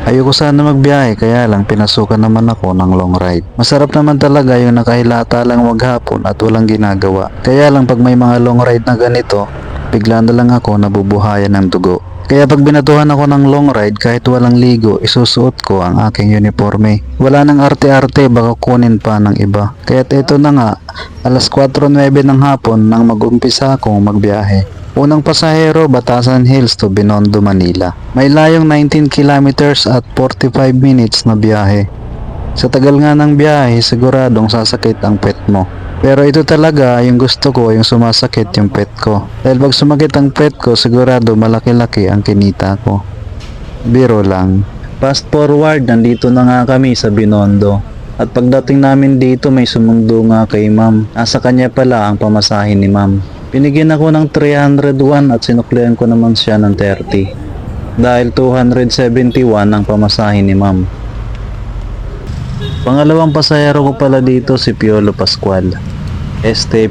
Ayoko sana magbiyahe kaya lang pinasukan naman ako ng long ride. Masarap naman talaga yung nakahilata lang maghapon at walang ginagawa. Kaya lang pag may mga long ride na ganito, bigla na lang ako nabubuhayan ng dugo. Kaya pag binatuhan ako ng long ride kahit walang ligo, isusuot ko ang aking uniforme. Wala nang arte-arte, baka kunin pa ng iba. Kaya't ito na nga, alas 4:09 ng hapon nang mag-umpisa akong magbiyahe. Unang pasahero, Batasan Hills to Binondo, Manila. May layong 19 kilometers at 45 minutes na biyahe. Sa tagal nga ng biyahe, siguradong sasakit ang pet mo. Pero ito talaga yung gusto ko, yung sumasakit yung pet ko. Dahil pag sumakit ang pet ko, sigurado malaki-laki ang kinita ko. Biro lang. Fast forward, nandito na nga kami sa Binondo. At pagdating namin dito, may sumundo nga kay ma'am. Nasa kanya pala ang pamasahin ni ma'am. Binigyan ako ng 301 at sinuklian ko naman siya ng 30. Dahil 271 ang pamasahin ni ma'am. Pangalawang pasahero ko pala dito si Piolo Pascual.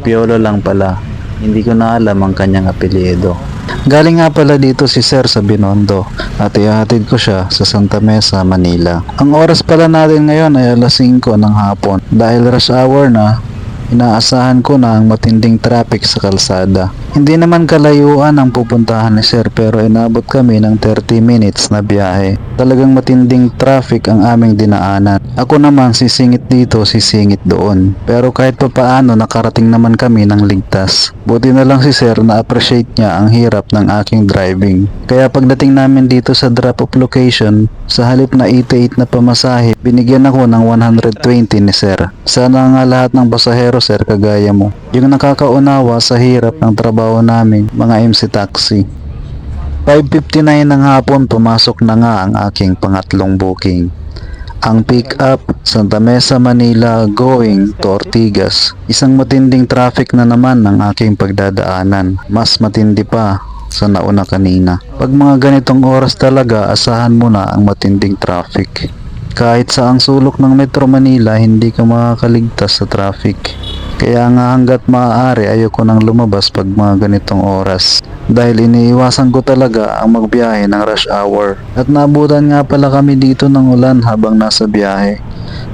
Piolo lang pala. Hindi ko na alam ang kanyang apelyido. Galing nga pala dito si Sir sa Binondo at ihahatid ko siya sa Santa Mesa, Manila. Ang oras pala natin ngayon ay alas 5 ng hapon. Dahil rush hour na, inaasahan ko na ang matinding traffic sa kalsada. Hindi naman kalayuan ang pupuntahan ni Sir pero inabot kami ng 30 minutes na biyahe. Talagang matinding traffic ang aming dinaanan. Ako naman sisingit dito, sisingit doon. Pero kahit papaano nakarating naman kami ng ligtas. Buti na lang si Sir na appreciate niya ang hirap ng aking driving. Kaya pagdating namin dito sa drop-off location, sa halip na 88 na pamasahe, binigyan ako ng 120 ni Sir. Sana nga lahat ng pasahero Sir kagaya mo. Yung nakakaunawa sa hirap ng trabaho namin, mga MC Taxi. 5:59 ng hapon pumasok na nga ang aking pangatlong booking. Ang pick up, Santa Mesa, Manila going to Ortigas. Isang matinding traffic na naman ang aking pagdadaanan. Mas matindi pa sa nauna kanina. Pag mga ganitong oras talaga, asahan mo na ang matinding traffic. Kahit sa ang sulok ng Metro Manila, hindi ka makakaligtas sa traffic. Kaya nga hanggat maaari ayoko nang lumabas pag mga ganitong oras. Dahil iniiwasan ko talaga ang magbiyahe ng rush hour. At naabutan nga pala kami dito ng ulan habang nasa biyahe.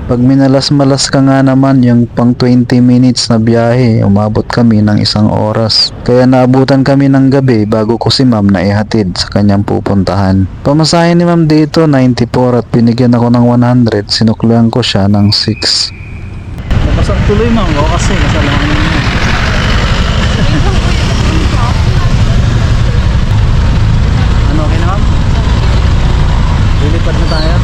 Pag minalas-malas ka nga naman yung pang 20 minutes na biyahe, umabot kami ng 1 oras. Kaya naabutan kami ng gabi bago ko si ma'am na ihatid sa kanyang pupuntahan. Pamasahin ni ma'am dito 94 at binigyan ako ng 100, sinukluan ko siya ng 6. Napasok tuloy ma'am, o kasi kasalanan niya. Ano, okay na ma'am? Lilipad na tayo.